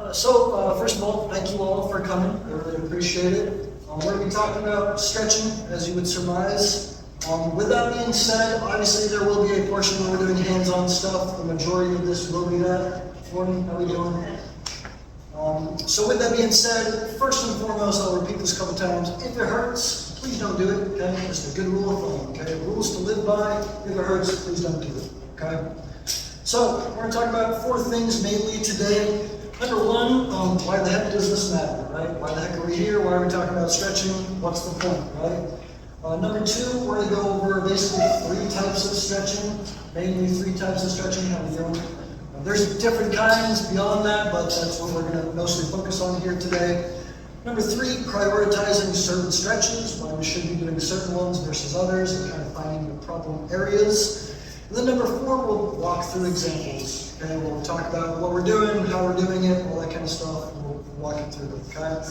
First of all, thank you all for coming. I really appreciate it. We're going to be talking about stretching, as you would surmise. With that being said, obviously there will be a portion where we're doing hands-on stuff. The majority of this will be that. Morning, how are we doing? So with that being said, first and foremost, I'll repeat this a couple times. If it hurts, please don't do it. Okay, just a good rule of thumb. Okay, rules to live by. If it hurts, please don't do it. Okay. So we're going to talk about 4 things mainly today. Number 1, why the heck does this matter, right? Why the heck are we here? Why are we talking about stretching? What's the point, right? Number 2, we're going to go over basically 3 types of stretching, mainly 3 types of stretching. How we doing? There's different kinds beyond that, but that's what we're going to mostly focus on here today. Number 3, prioritizing certain stretches, why we should be doing certain ones versus others, and kind of finding the problem areas. And then number 4, we'll walk through examples. Okay, we'll talk about what we're doing, how we're doing it, all that kind of stuff, and we'll walk it through it, okay?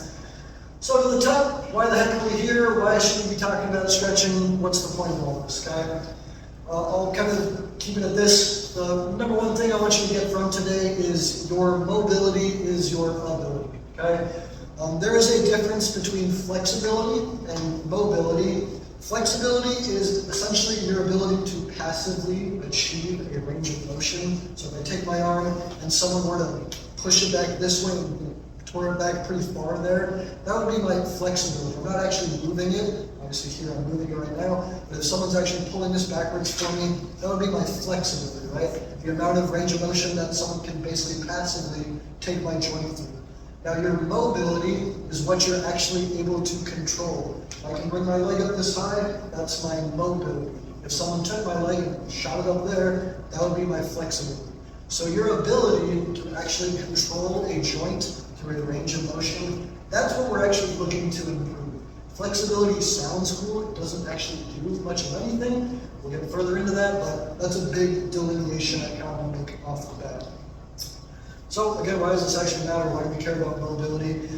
So to the top, why the heck are we here? Why should we be talking about stretching? What's the point of all this, okay? I'll kind of keep it at this. The number 1 thing I want you to get from today is your mobility is your ability, okay? There is a difference between flexibility and mobility. Flexibility is essentially your ability to passively achieve a range of motion. So if I take my arm and someone were to push it back this way and tore it back pretty far there, that would be my flexibility. I'm not actually moving it. Obviously here I'm moving it right now, but if someone's actually pulling this backwards for me, that would be my flexibility, right? The amount of range of motion that someone can basically passively take my joint through. Now your mobility is what you're actually able to control. If I can bring my leg up this high, that's my mobility. If someone took my leg and shot it up there, that would be my flexibility. So your ability to actually control a joint through a range of motion, that's what we're actually looking to improve. Flexibility sounds cool, it doesn't actually do much of anything. We'll get further into that, but that's a big delineation I kind of want to make off the bat. So again, why does this actually matter? Why do we care about mobility?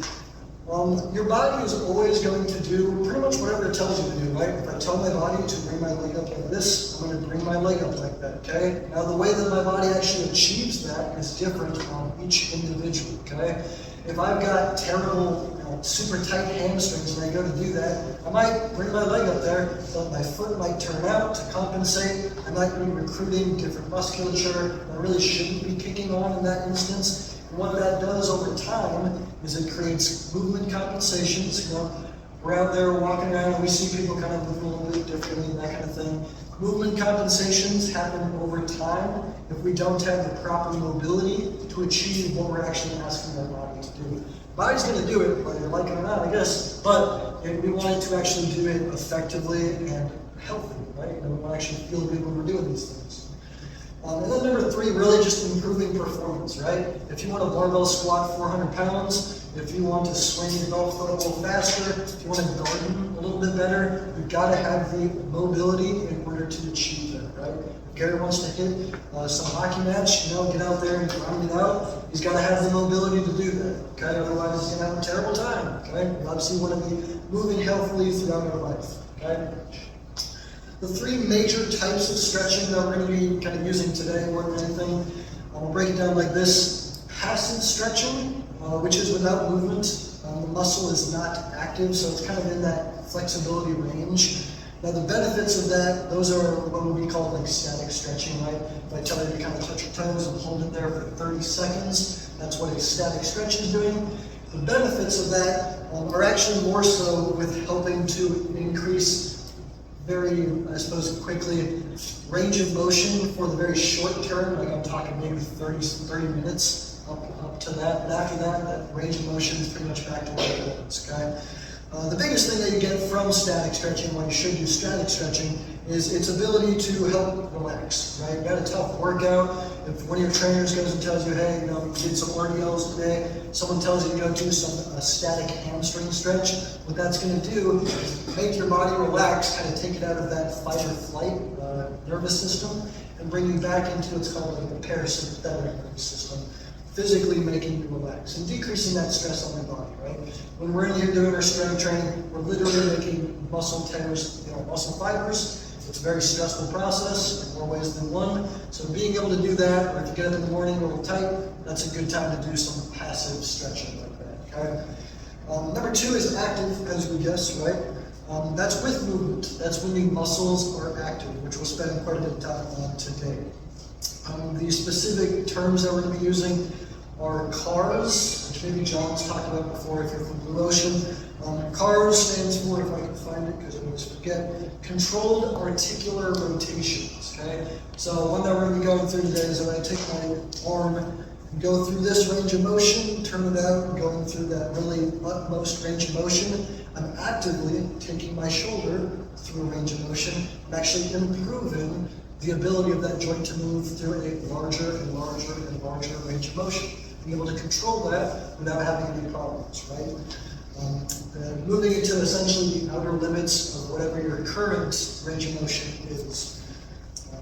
Your body is always going to do pretty much whatever it tells you to do, right? If I tell my body to bring my leg up like this, I'm going to bring my leg up like that, okay? Now the way that my body actually achieves that is different on each individual, okay? If I've got terrible, super tight hamstrings and I go to do that, I might bring my leg up there, but my foot might turn out to compensate. I might be recruiting different musculature that really shouldn't be kicking on in that instance. And what that does over time is it creates movement compensations. We're out there walking around and we see people kind of moving a little bit differently and that kind of thing. Movement compensations happen over time if we don't have the proper mobility to achieve what we're actually asking our body to do. The body's going to do it, whether you like it or not, I guess, but we want it to actually do it effectively and healthy, right? We want to actually feel good when we're doing these things. And then number 3, really just improving performance, right? If you want to barbell squat 400 pounds, if you want to swing your golf club a little faster, if you want to garden a little bit better, you've got to have the mobility in order to achieve that, right? If Gary wants to hit some hockey match, get out there and grind it out, he's got to have the mobility to do that, okay? Otherwise he's going to have a terrible time, okay? We obviously want to be moving healthily throughout our life, okay? The 3 major types of stretching that we're going to be kind of using today more than anything, we'll break it down like this. Passive stretching, which is without movement. The muscle is not active, so it's kind of in that flexibility range. Now the benefits of that, those are what would be called like static stretching, right? If I tell you to kind of touch your toes and hold it there for 30 seconds, that's what a static stretch is doing. The benefits of that are actually more so with helping to increase very, I suppose, quickly range of motion for the very short term, like I'm talking maybe 30 minutes up to that. And after that, that range of motion is pretty much back to where it was, okay? The biggest thing that you get from static stretching, when you should do static stretching, is its ability to help relax, right? You got a tough workout. If one of your trainers goes and tells you, hey, you did some RDLs today, someone tells you to go do a static hamstring stretch, what that's going to do is make your body relax, kind of take it out of that fight or flight nervous system and bring you back into what's called like the parasympathetic nervous system, physically making you relax and decreasing that stress on your body, right? When we're in here doing our strength training, we're literally making muscle tears, muscle fibers. It's a very stressful process in more ways than one. So being able to do that, or if you get up in the morning a little tight, that's a good time to do some passive stretching like that, okay? Number 2 is active, as we guessed, right? That's with movement. That's when the muscles are active, which we'll spend quite a bit of time on today. The specific terms that we're going to be using are CARS, which maybe John's talked about before if you're from Blue Ocean. CARS stands for, if I can find it because I always forget, Controlled Articular Rotations, okay? So one that we're going to be going through today is that I take my arm and go through this range of motion, turn it out, and going through that really utmost range of motion. I'm actively taking my shoulder through a range of motion. I'm actually improving the ability of that joint to move through a larger and larger and larger range of motion. Being able to control that without having any problems, right? Moving into essentially the outer limits of whatever your current range of motion is.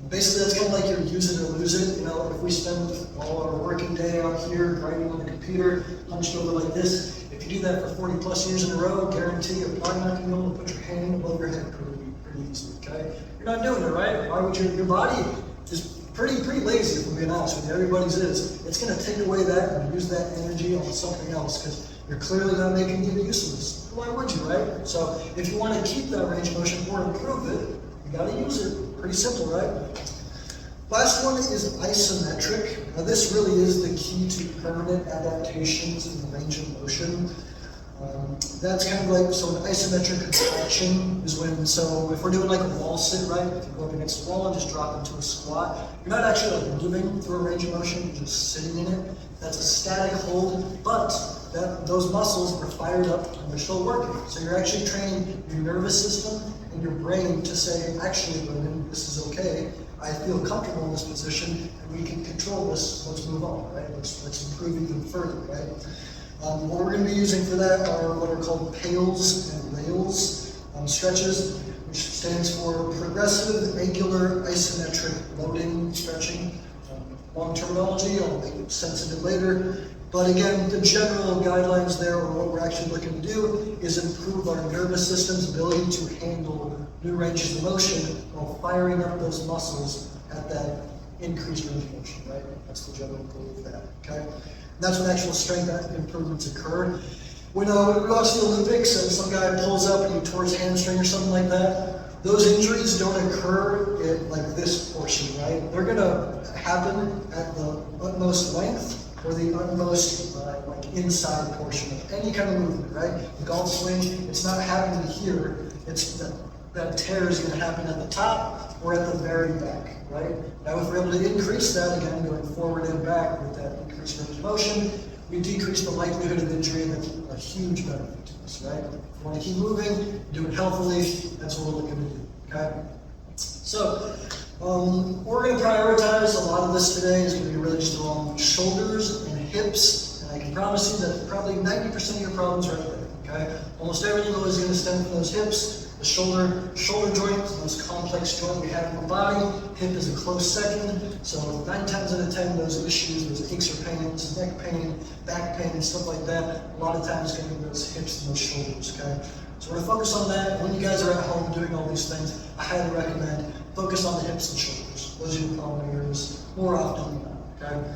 Basically, that's kind of like your use it or lose it. You know, if we spend all our working day out here grinding on the computer, hunched over like this, if you do that for 40 plus years in a row, guarantee you're probably not going to be able to put your hand above your head pretty easily, okay? You're not doing it, right? Why would your body is pretty lazy, if we're being honest with you. Everybody's is. It's going to take away that and use that energy on something else because you're clearly not making it useless. Why would you, right? So if you want to keep that range of motion or improve it, you got to use it. Pretty simple, right? Last one is isometric. Now this really is the key to permanent adaptations in the range of motion. That's kind of like, so an isometric contraction is when, so if we're doing like a wall sit, right? If you go up against the wall and just drop into a squat, you're not actually like moving through a range of motion, you're just sitting in it. That's a static hold, but those muscles are fired up and they're still working. So you're actually training your nervous system and your brain to say, actually, Brendan, this is okay. I feel comfortable in this position and we can control this. Let's move on, right? Let's improve even further, right? What we're going to be using for that are what are called PALS and RAILs stretches, which stands for Progressive Angular Isometric Loading Stretching. Long terminology, I'll make sense of it later. But again, the general guidelines there, or what we're actually looking to do, is improve our nervous system's ability to handle new ranges of motion while firing up those muscles at that increased range of motion, right? That's the general goal of that, okay? And that's when actual strength improvements occur. When we watch the Olympics and some guy pulls up and he tore his hamstring or something like that, those injuries don't occur at like this portion, right? They're gonna happen at the utmost length or the utmost like inside portion of any kind of movement, right? The golf swing, it's not happening here. It's that tear is going to happen at the top or at the very back, right? Now, if we're able to increase that again, going forward and back with that increased range of motion, we decrease the likelihood of injury, and that's a huge benefit to us, right? If we want to keep moving, do it healthily, that's what we're looking to do, okay? So, we're going to prioritize a lot of this today is going to be really just along shoulders and hips, and I can promise you that probably 90% of your problems are right there, okay? Almost everything always going to stem from those hips. The shoulder joint is the most complex joint we have in the body. Hip is a close second. So 9 times out of 10, those issues, those aches or pains, neck pain, back pain, and stuff like that, a lot of times it's going to be those hips and those shoulders, okay? So we're going to focus on that. When you guys are at home doing all these things, I highly recommend focus on the hips and shoulders. Those are your problem areas more often than not, okay?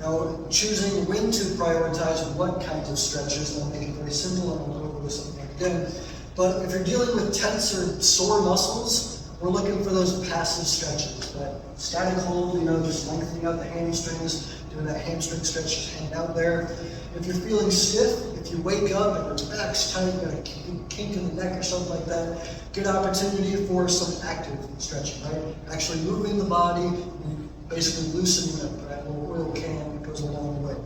Now, choosing when to prioritize what kinds of stretches, I'll make it very simple, and I'll go over this again. But if you're dealing with tense or sore muscles, we're looking for those passive stretches. That static hold, just lengthening out the hamstrings, doing that hamstring stretch, just hanging out there. If you're feeling stiff, if you wake up and your back's tight, you got a kink in the neck or something like that, good opportunity for some active stretching, right? Actually moving the body, and basically loosening up, right? A little oil can goes a long way.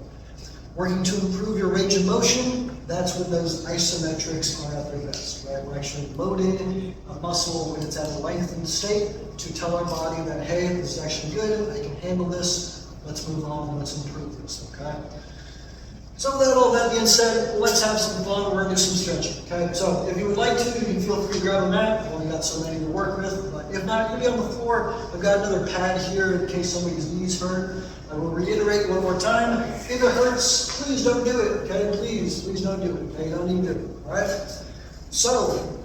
Working to improve your range of motion, that's when those isometrics are at their best, right? We're actually loading a muscle when it's at a lengthened state to tell our body that, hey, this is actually good, I can handle this, let's move on and let's improve this, okay? So with all that being said, let's have some fun. We're going to do some stretching, okay? So if you would like to, you can feel free to grab a mat. I've only got so many to work with, but if not, you can be on the floor. I've got another pad here in case somebody's knees hurt. I will reiterate one more time. If it hurts, please don't do it, okay? Please don't do it, okay? You don't need to do it, all right? So,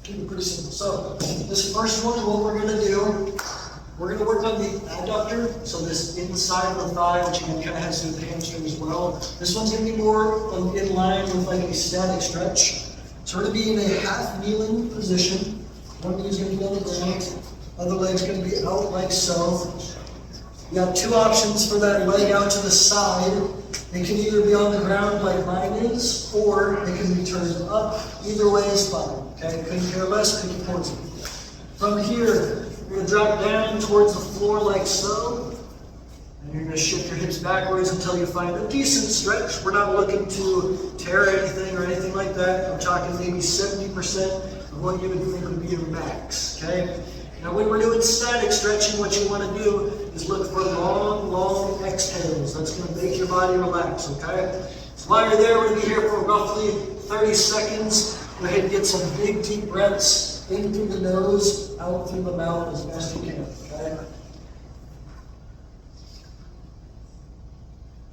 keep it pretty simple. So this first one, what we're gonna do, we're gonna work on the adductor. So this inside of the thigh, which again kind of has to do with the hamstring as well. This one's gonna be more in line with like a static stretch. So we're gonna be in a half kneeling position. One knee's gonna be on the ground, other leg's gonna be out like so. You got two options for that leg out to the side. It can either be on the ground like mine is, or it can be turned up. Either way is fine, okay? Couldn't care less, pick your poison. From here, you're gonna drop down towards the floor like so. And you're gonna shift your hips backwards until you find a decent stretch. We're not looking to tear anything or anything like that. I'm talking maybe 70% of what you would think would be your max, okay? Now when we're doing static stretching, what you want to do is look for long, long exhales. That's going to make your body relax, okay? So while you're there, we're going to be here for roughly 30 seconds. Go ahead and get some big, deep breaths in through the nose, out through the mouth as best you can, okay?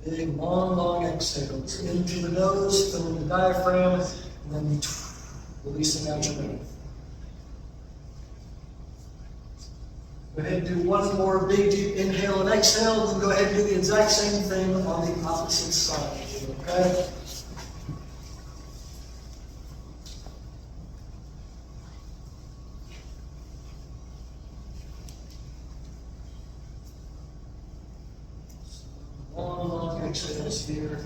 Big, long, long exhales. In through the nose, filling the diaphragm, and then releasing out your mouth. Go ahead and do one more big deep inhale and exhale, then go ahead and do the exact same thing on the opposite side, okay? Long, long exhales here.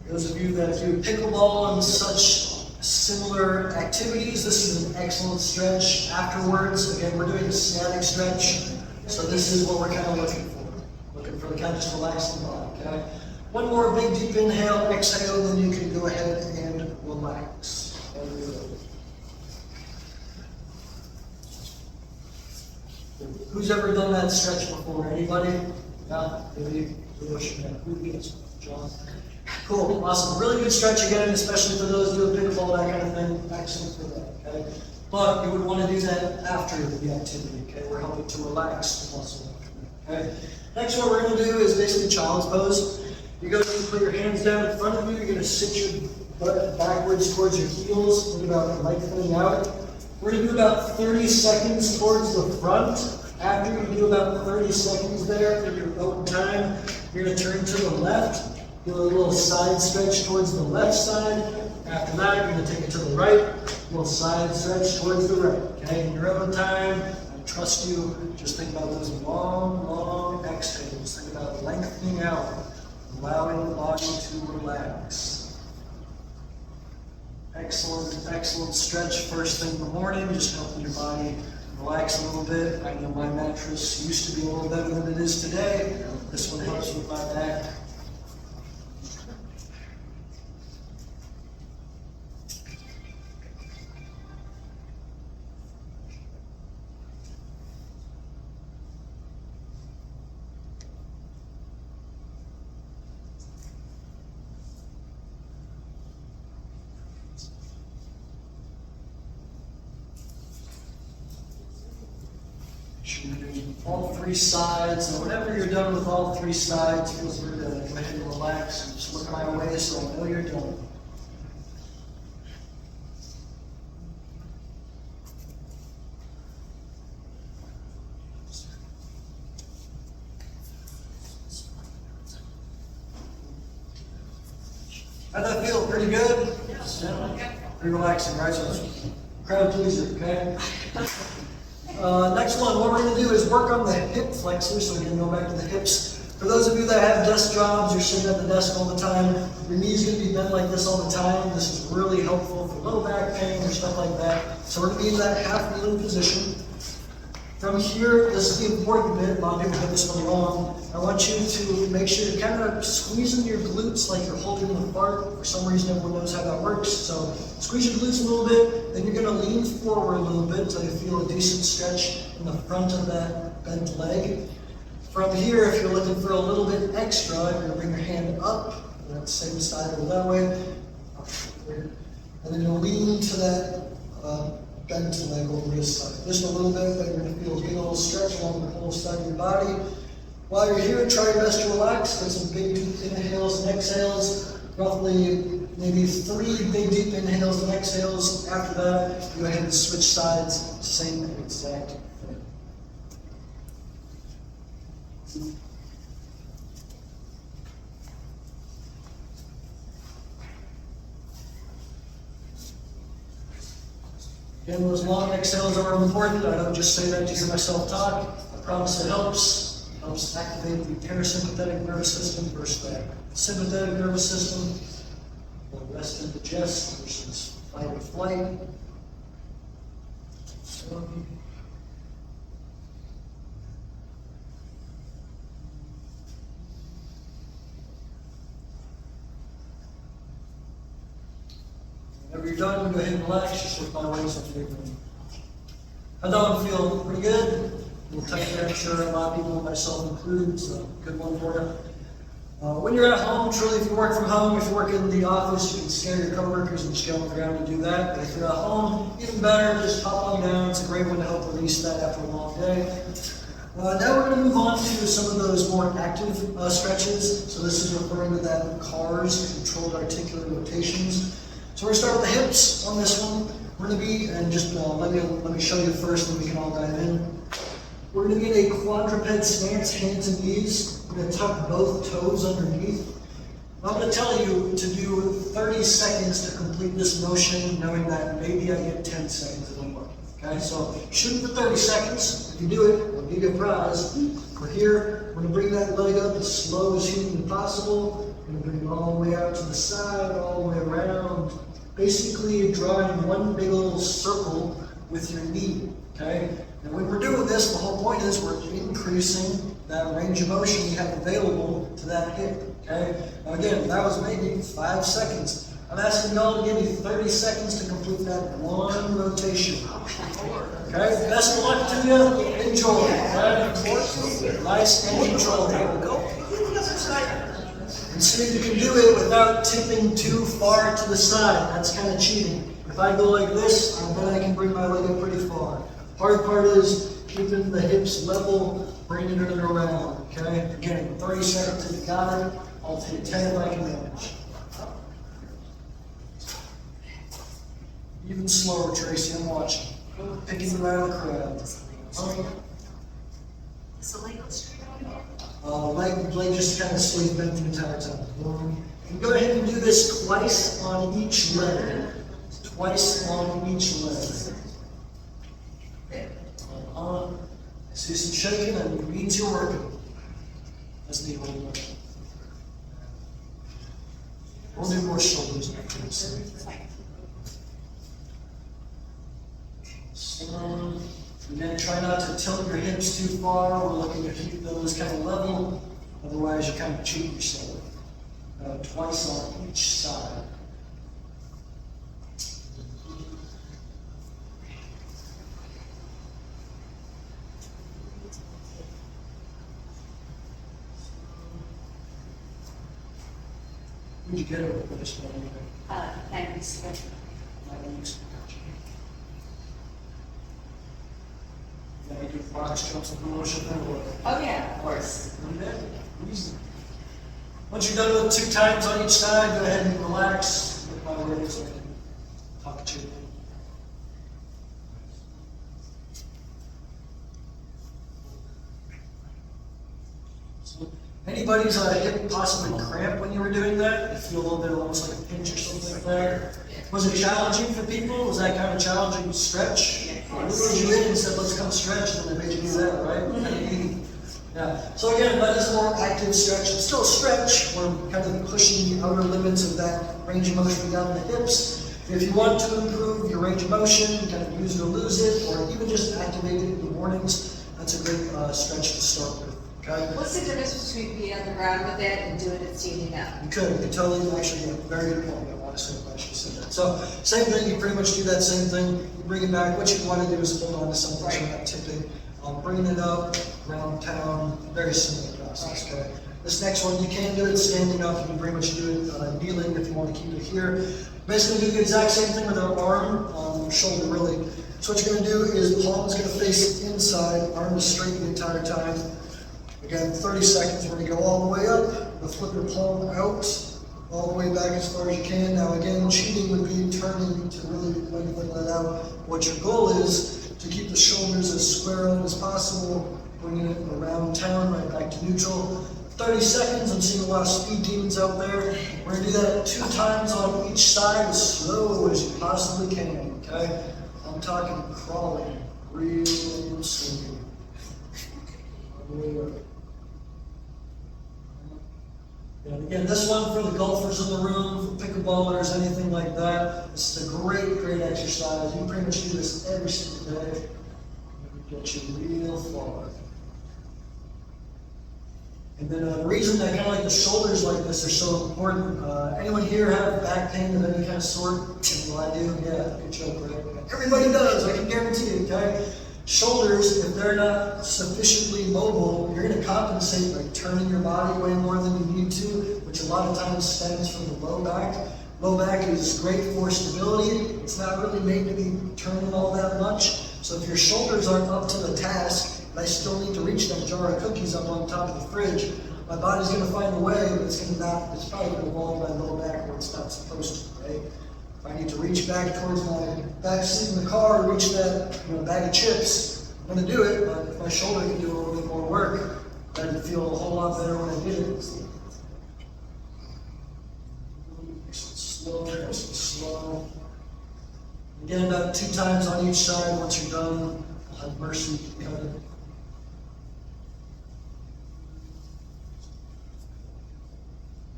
Those of you that do pickleball and such similar activities, this is an excellent stretch afterwards. Again, we're doing a static stretch, so this is what we're kind of looking for. Looking for the kind of just relaxing body, okay? One more big deep inhale, exhale, then you can go ahead and relax. Who's ever done that stretch before? Anybody? Yeah? Maybe? John? Cool, awesome. Really good stretch again, especially for those doing pickleball, that kind of thing. Excellent for that, okay? But you would want to do that after the activity, okay? We're helping to relax the muscle, okay? Next, what we're going to do is basically child's pose. You're going to put your hands down in front of you. You're going to sit your butt backwards towards your heels. Think about lengthening out. We're going to do about 30 seconds towards the front. After you do about 30 seconds there, in your own time, you're going to turn to the left. Do a little side stretch towards the left side. After that, you're going to take it to the right. A little side stretch towards the right. Okay, in your own time, I trust you. Just think about those long, long exhales. Think about lengthening out, allowing the body to relax. Excellent, excellent stretch first thing in the morning, just helping your body relax a little bit. I know my mattress used to be a little better than it is today. This one helps with my back. All three sides, and whenever you're done with all three sides, feel free to go ahead and relax and just look my way so I know you're done. How'd that feel? Pretty good? Yeah. Pretty relaxing, right? So crowd pleaser, okay? Next one, what we're going to do is work on the hip flexors. So again, go back to the hips. For those of you that have desk jobs, you're sitting at the desk all the time, your knee's going to be bent like this all the time. This is really helpful for low back pain or stuff like that. So we're going to be in that half kneeling position. From here, this is the important bit. A lot of people get this one wrong. I want you to make sure you're kind of squeezing your glutes like you're holding the fart. For some reason, everyone knows how that works. So squeeze your glutes a little bit. Then you're going to lean forward a little bit until you feel a decent stretch in the front of that bent leg. From here, if you're looking for a little bit extra, you're going to bring your hand up, that same side or that way. And then you'll lean to that bent leg over this side. Just a little bit, but you're going to feel a big old stretch along the whole side of your body. While you're here, try your best to relax. Get some big deep inhales and exhales, roughly maybe 3 big deep inhales and exhales. After that, go ahead and switch sides, same exact thing. Again, those long exhales are important. I don't just say that to hear myself talk. I promise it helps. It helps activate the parasympathetic nervous system versus the sympathetic nervous system. Or rest and digest versus fight or flight. Whenever you're done, go ahead and relax. Just shift my legs up here. How'd that one feel? Pretty good? A little tight there, I'm sure a lot of people, myself included, so good one for you. When you're at home, truly, if you work from home, if you work in the office, you can scare your coworkers and just get on the ground and do that. But if you're at home, even better, just hop on down. It's a great one to help release that after a long day. Now we're going to move on to some of those more active stretches. So this is referring to that CARS, controlled articular rotations. So we're going to start with the hips on this one. We're going to be, and just let me show you first, and then we can all dive in. We're going to be in a quadruped stance, hands and knees. We're going to tuck both toes underneath. I'm going to tell you to do 30 seconds to complete this motion, knowing that maybe I get 10 seconds of homework. Okay, so shoot for 30 seconds. If you do it, we'll give you a prize. We're here. We're going to bring that leg up as slow as humanly possible. We're going to bring it all the way out to the side, all the way around. Basically drawing one big little circle with your knee. Okay? And when we're doing this, the whole point is we're increasing that range of motion you have available to that hip. Okay? Now again, that was maybe 5 seconds. I'm asking y'all to give me 30 seconds to complete that one rotation. Okay? Best of luck to you. Enjoy. Right? Nice and controlled. Here we go. And see if you can do it without tipping too far to the side. That's kind of cheating. If I go like this, I bet I can bring my leg up pretty far. Hard part is keeping the hips level, bringing it around. Okay? Again, 30 seconds if you got it. I'll take 10 if I can manage. Even slower, Tracy. I'm watching. Picking you out of the crowd. Is the leg straight on again? Leg just kind of stays bent the entire time. And go ahead and do this twice on each leg. Twice on each leg. I see some shaking, and it means you're working. That's the only motion. We'll do more shoulders after this. Again, try not to tilt your hips too far. We're looking to keep those kind of level. Otherwise, you kind of cheat yourself. Twice on each side. Where'd you get it with this one? 9 weeks ago. 9 weeks. Yeah, you do box jumps and promotion. Oh yeah, of course. Easy. Once you're done with 2 times on each side, go ahead and relax. Look my words, I can talk to you. So, anybody's hip possibly cramp when you were doing that? You feel a little bit almost like a pinch or something like that? Was it challenging for people? Was that kind of challenging stretch? They lured you in and said, let's come stretch, and then they made you do that, right? Yeah. So again, that is a more active stretch. It's still a stretch. We're kind of pushing the outer limits of that range of motion we got in the hips. If you want to improve your range of motion, kind of use it or lose it, or even just activate it in the mornings, that's a great stretch to start with. Okay? What's the difference between being on the ground with it and doing it standing up? You could totally, actually, yeah, very good point. I want to say I should say that. So, same thing, you pretty much do that same thing. You bring it back. What you want to do is hold on to something so you're not tipping. Bringing it up, around town, very similar process. Okay? This next one, you can do it standing up. You can pretty much do it kneeling if you want to keep it here. Basically, do the exact same thing with our arm, shoulder, really. So what you're going to do is palm is going to face inside, arm is straight the entire time. Again, 30 seconds. We're going to go all the way up. We'll flip your palm out, all the way back as far as you can. Now again, cheating would be turning to really lengthen that out. What your goal is to keep the shoulders as square on as possible, bringing it around town, right back to neutral. 30 seconds, I'm seeing a lot of speed demons out there. We're gonna do that 2 times on each side, as slow as you possibly can, okay? I'm talking crawling, real slowly. And again, this one for the golfers in the room, for pickleballers, anything like that. This is a great, great exercise. You can pretty much do this every single day. It'll get you real far. And then the reason that kind of like the shoulders like this are so important, anyone here have back pain of any kind of sort? Well, I do, yeah, good joke, right? Everybody does, I can guarantee it, okay? Shoulders, if they're not sufficiently mobile, you're going to compensate by turning your body way more than you need to, which a lot of times stems from the low back. Low back is great for stability. It's not really made to be turning all that much. So if your shoulders aren't up to the task, and I still need to reach that jar of cookies up on top of the fridge, my body's going to find a way, but it's probably going to roll my low back where it's not supposed to, right? If I need to reach back towards my back seat in the car to reach that bag of chips, I'm going to do it, but if my shoulder can do a little bit more work, that'd feel a whole lot better when I did it. Slow, nice and slow. Again, about 2 times on each side. Once you're done, I'll have mercy, cut it.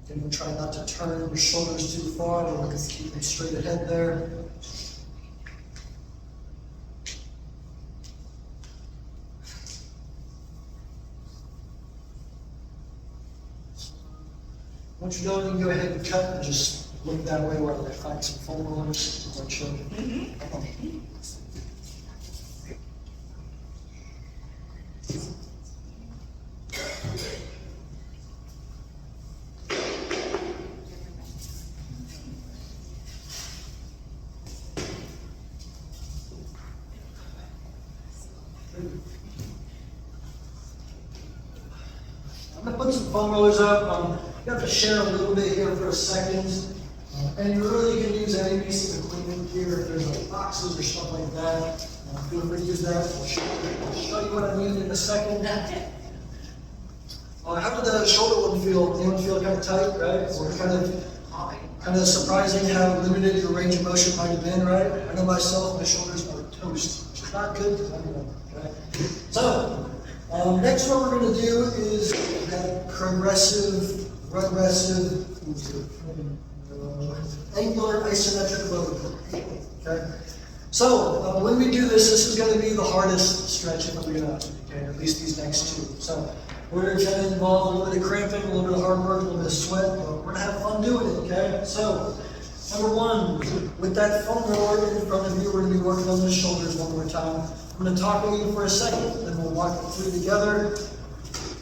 Again, we'll try not to turn your shoulders too far. We're looking to keep them straight ahead there. Once you're done, you can go ahead and cut and just look that way while I find some foam rollers. I'll show you. I'm going to put some foam rollers up. You have to share a little bit here for a second. And you really can use any piece of equipment here. If there's like boxes or stuff like that, feel free to use that. I'll show you what I mean in a second. How did the shoulder one feel? Anyone feel kind of tight, right? Or kind of surprising how limited your range of motion might have been, right? I know myself, my shoulders are toast, which is not good because I'm okay? So, next what we're going to do is that progressive, regressive, angular isometric load. Okay? So, when we do this is going to be the hardest stretch if we're going to, okay, at least these next 2. So, we're going to involve a little bit of cramping, a little bit of hard work, a little bit of sweat, but we're going to have fun doing it, okay? So, number 1, with that foam roller in front of you, we're going to be working on the shoulders one more time. I'm going to talk to you for a second, then we'll walk it through together.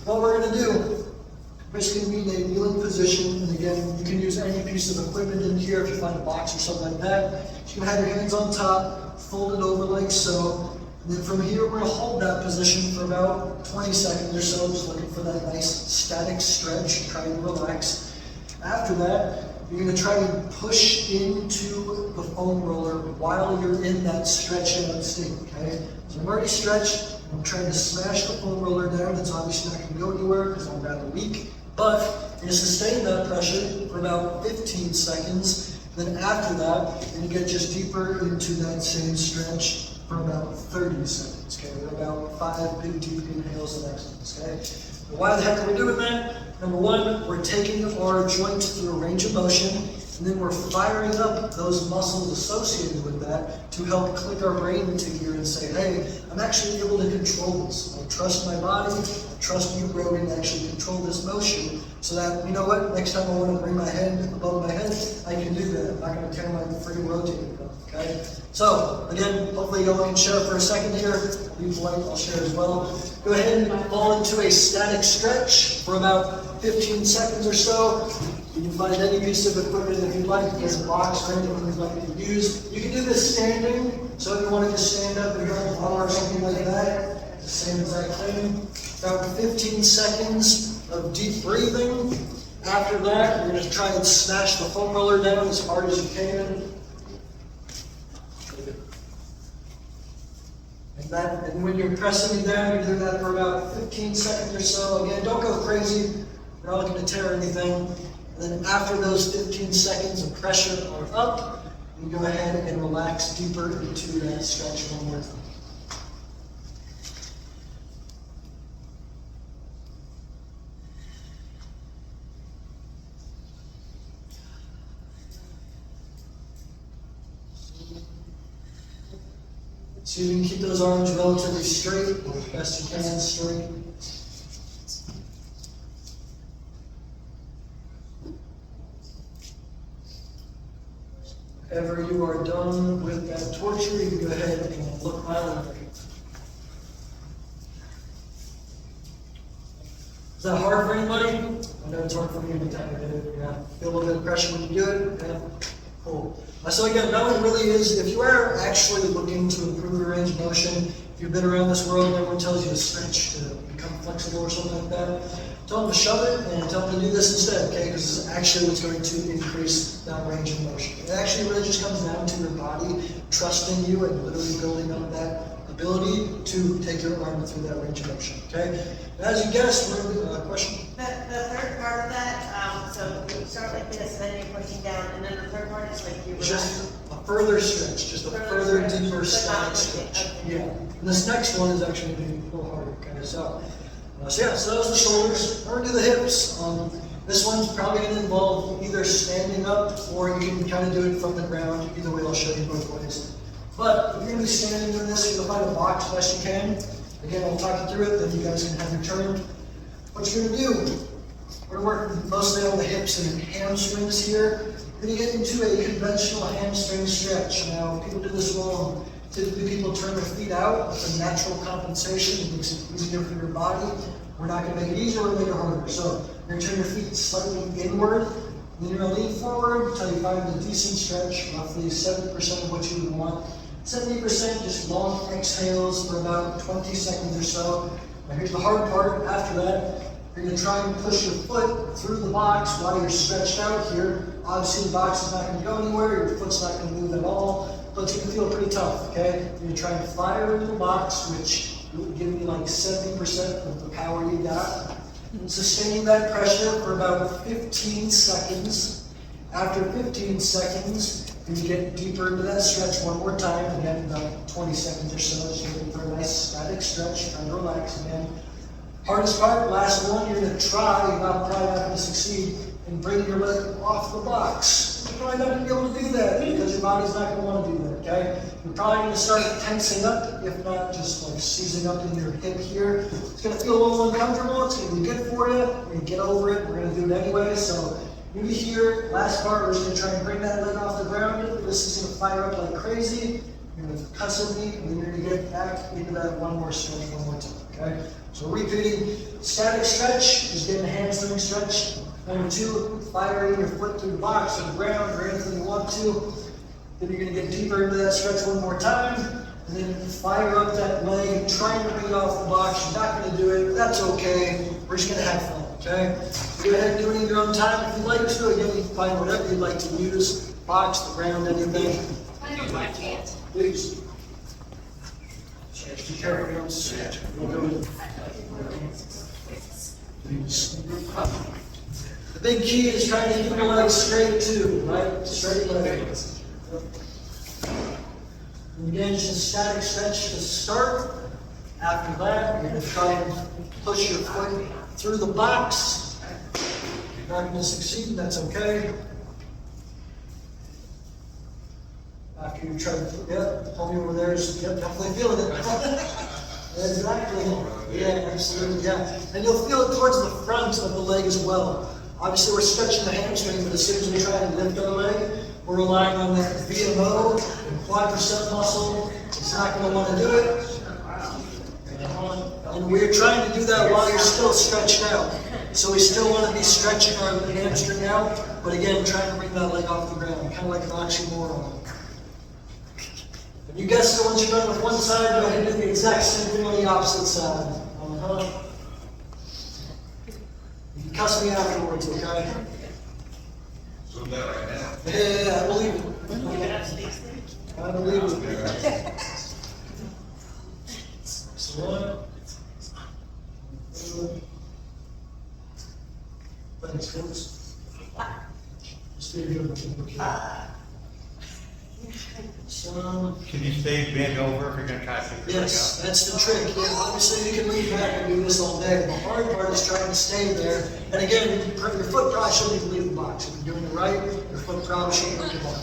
What we're going to do, we're just going to be in a kneeling position, and again, you can use any piece of equipment in here if you find a box or something like that. You can have your hands on top, fold it over like so. And then from here, we're going to hold that position for about 20 seconds or so, just looking for that nice static stretch, trying to relax. After that, you're going to try to push into the foam roller while you're in that stretch out state, okay? So I'm already stretched, I'm trying to smash the foam roller down. It's obviously not going to go anywhere because I'm rather weak, but you're going to sustain that pressure for about 15 seconds. Then after that, you're going to get just deeper into that same stretch for about 30 seconds, okay? We're about 5 big deep inhales and exhales, okay? But why the heck are we doing that? Number 1, we're taking our joint through a range of motion, and then we're firing up those muscles associated with that to help click our brain into gear and say, hey, I'm actually able to control this. I trust my body, I trust you, Brogan, to actually control this motion, so that, you know what, next time I want to bring my hand above my head, I can do that. I'm not going to tear my freaking rotator cuff, okay? So, again, hopefully y'all can share for a second here. Leave light, I'll share as well. Go ahead and fall into a static stretch for about 15 seconds or so. You can find any piece of equipment if you'd like. There's a box or anything you'd like to use. You can do this standing, so if you want to just stand up and go or something like that, the same exact thing. About 15 seconds of deep breathing. After that, you're going to try and smash the foam roller down as hard as you can. And when you're pressing it down, you do that for about 15 seconds or so. Again, don't go crazy. We're not looking to tear anything. And then after those 15 seconds of pressure are up, you go ahead and relax deeper into that stretch one more time. So you can keep those arms relatively straight, or as best you can straight. Whenever you are done with that torture, you can go ahead and look my way. Is that hard for anybody? I know it's hard for me every time I do it. Yeah. Feel a little bit of pressure when you do it? Yeah. Cool. So again, that one really is, if you are actually looking to improve your range of motion, if you've been around this world and everyone tells you to stretch, to become flexible or something like that, tell them to shove it and tell them to do this instead, okay? Because this is actually what's going to increase that range of motion. It actually really just comes down to your body trusting you and literally building up that ability to take your arm through that range of motion, okay? And as you guessed, question? The third part of that, so you start like this, and then you're pushing down, and then the third part is like you relax. Just a further stretch, just a further deeper static stretch. Yeah. And this next one is actually going to be a little harder, okay? So yeah, so those are the shoulders. We're going to do the hips. This one's probably going to involve either standing up or you can kind of do it from the ground. Either way, I'll show you both ways. But if you're going to be standing doing this, you're going to find a box best you can. Again, I'll talk you through it, then you guys can have your turn. What you're going to do, we're working mostly on the hips and hamstrings here. Then you get into a conventional hamstring stretch. Now, people do this wrong. Typically, people turn their feet out. It's a natural compensation. It makes it easier for your body. We're not going to make it easier, we're going to make it harder. So, you're going to turn your feet slightly inward. Then you're going to lean forward until you find a decent stretch, roughly 70% of what you would want. 70% just long exhales for about 20 seconds or so. Now here's the hard part. After that, you're going to try and push your foot through the box while you're stretched out here. Obviously the box is not going to go anywhere, your foot's not going to move at all, but you can feel pretty tough, okay? You're going to try and fire into the box, which will give you like 70% of the power you got. Sustaining that pressure for about 15 seconds. After 15 seconds, you get deeper into that stretch one more time, again, about 20 seconds or so, just looking for a nice static stretch, trying to relax again. Hardest part, last one, you're going to try, you're probably not going to succeed, in bringing your leg off the box. You're probably not going to be able to do that because your body's not going to want to do that, okay? You're probably going to start tensing up, if not just like seizing up in your hip here. It's going to feel a little uncomfortable, it's going to be good for you, you're going to get over it, we're going to do it anyway, so maybe here, last part, we're just going to try and bring that leg off the ground. This is going to fire up like crazy. You're going to cuss at me, and then you're going to get back into that one more stretch, one more time, okay? So repeating, static stretch is getting a hamstring stretch. Number two, firing your foot through the box or the ground or anything you want to. Then you're going to get deeper into that stretch one more time. And then fire up that leg, trying to bring it off the box. You're not going to do it. That's okay. We're just going to have fun, okay? Go ahead and do it in your own time if you'd like to. Again, you can find whatever you'd like to use. Box, the ground, anything. Please. Be careful, you don't stretch. The big key is trying to keep your legs straight too, right? Straight legs. And again, just a static stretch to start. After that, you're going to try and push your foot through the box. You're not going to succeed, that's okay. After you try to, homie over there is definitely feeling it. Exactly. Yeah, absolutely, yeah. And you'll feel it towards the front of the leg as well. Obviously, we're stretching the hamstring, but as soon as we try and lift our leg, we're relying on that VMO and quadricep muscle. It's not going to want to do it. And we're trying to do that while you're still stretched out. So we still want to be stretching our hamstring out, but again, trying to bring that leg off the ground, kind of like an oxymoron. When you guess it, once you're done with one side, go ahead and do the exact same thing on the opposite side. If you cuss me afterwards, okay? Doing that right now. Yeah, I believe it. I believe it. So one. Thanks, folks. Stay good. So, Can you stay bent over if you're gonna try to pick your leg yes, up? that's the trick. Yeah, obviously you can lean back and do this all day. The hard part is trying to stay there. And again, your foot probably shouldn't even leave the box. If you're doing it right, your foot probably shouldn't leave the box.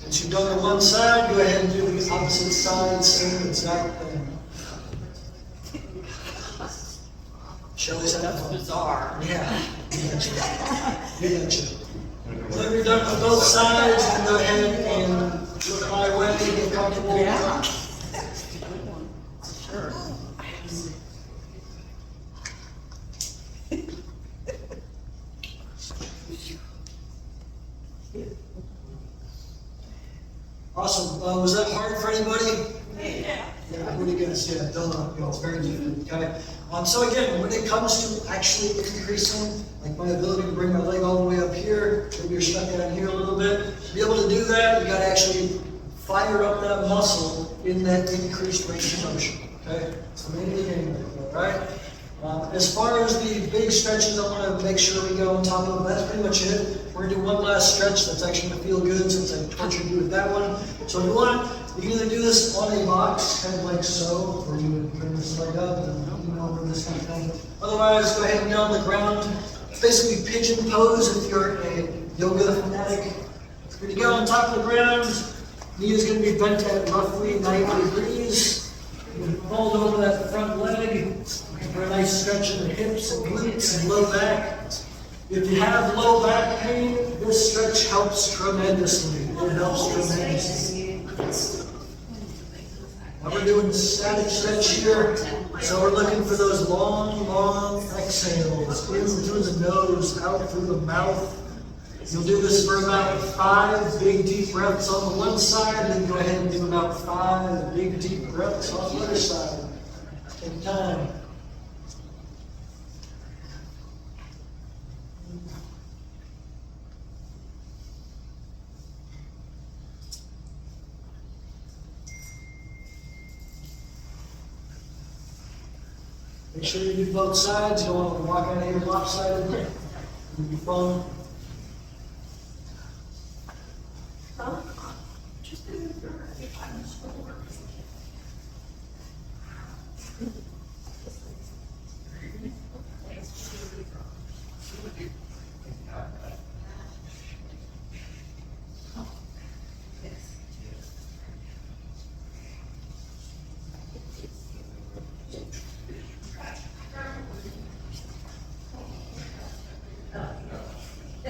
Once you've done the one side, go ahead and do the opposite side, same exact thing. Shelly's having fun. Bizarre. Yeah, you betcha. You betcha. When you're done with both sides, you can go ahead and look my way, get comfortable. Yeah. Awesome. Was that hard for anybody? Yeah. Yeah, what do you guys? Yeah, don't know. It's very different. Okay. So again, when it comes to actually increasing, like my ability to bring my leg all the way up here, maybe you're stuck down here a little bit. To be able to do that, you got to actually fire up that muscle in that increased range of motion. Okay. So maybe again, all right. As far as the big stretches, I want to make sure we go on top of. That's pretty much it. We're gonna do one last stretch that's actually gonna feel good since I tortured you with that one. So if you want, you can either do this on a box, kind of like so, or you would bring this leg up and lean over this kind of thing. Otherwise, go ahead and get on the ground. It's basically pigeon pose if you're a yoga fanatic. You're gonna get on top of the ground. Knee is gonna be bent at roughly 90 degrees. You're gonna fold over that front leg. Looking for a nice stretch in the hips and glutes and low back. If you have low back pain, this stretch helps tremendously. It helps tremendously. Now we're doing static stretch here. So we're looking for those long, long exhales. In through the nose, out through the mouth. You'll do this for about 5 big deep breaths on the one side, and then go ahead and do about 5 big deep breaths on the other side. Take time. Make sure you do both sides. You don't want to walk out of here lopsided. It'll be fun.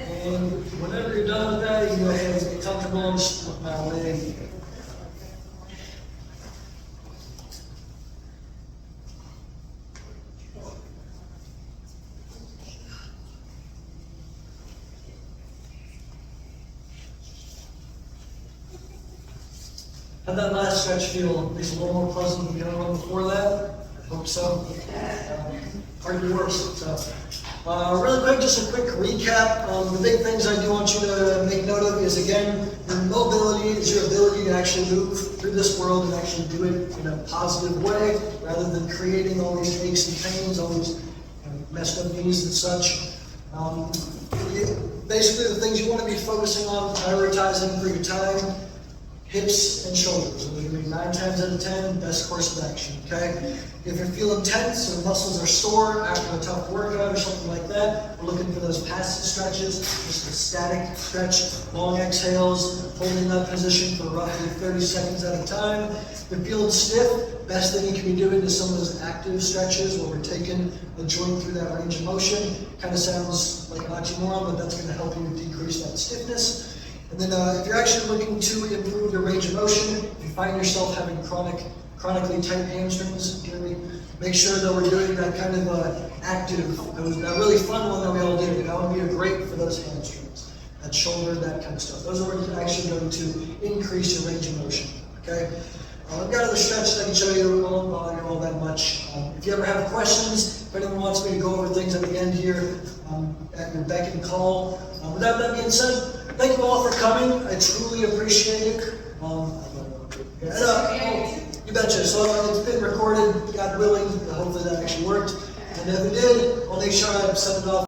And whenever you're done with that, you can go ahead and get comfortable and just put my leg. How'd that last stretch feel? At least a little more pleasant than the other one before that? I hope so. Hard to worse. So, really quick, just a quick recap. The big things I do want you to make note of is, again, your mobility is your ability to actually move through this world and actually do it in a positive way, rather than creating all these aches and pains, all these messed up knees and such. Basically, the things you want to be focusing on, prioritizing for your time, hips and shoulders. We're going to be 9 times out of 10, best course of action, okay? If you're feeling tense or muscles are sore after a tough workout or something like that, we're looking for those passive stretches, just a static stretch, long exhales, holding that position for roughly 30 seconds at a time. If you're feeling stiff, best thing you can be doing is some of those active stretches where we're taking the joint through that range of motion. Kind of sounds like an oxymoron, but that's going to help you decrease that stiffness. And then if you're actually looking to improve your range of motion, if you find yourself having chronically tight hamstrings, make sure that we're doing that kind of active, that really fun one that we all did. That would be great for those hamstrings, that shoulder, that kind of stuff. Those are actually going to increase your range of motion, okay? I've got other stretches I can show you, it won't bother you all that much. If you ever have questions, if anyone wants me to go over things at the end here, at your beck and call. With that being said, thank you all for coming. I truly appreciate it. You betcha. So it's been recorded, God willing. Hopefully that actually worked. And if it did, I'll make sure I send it off.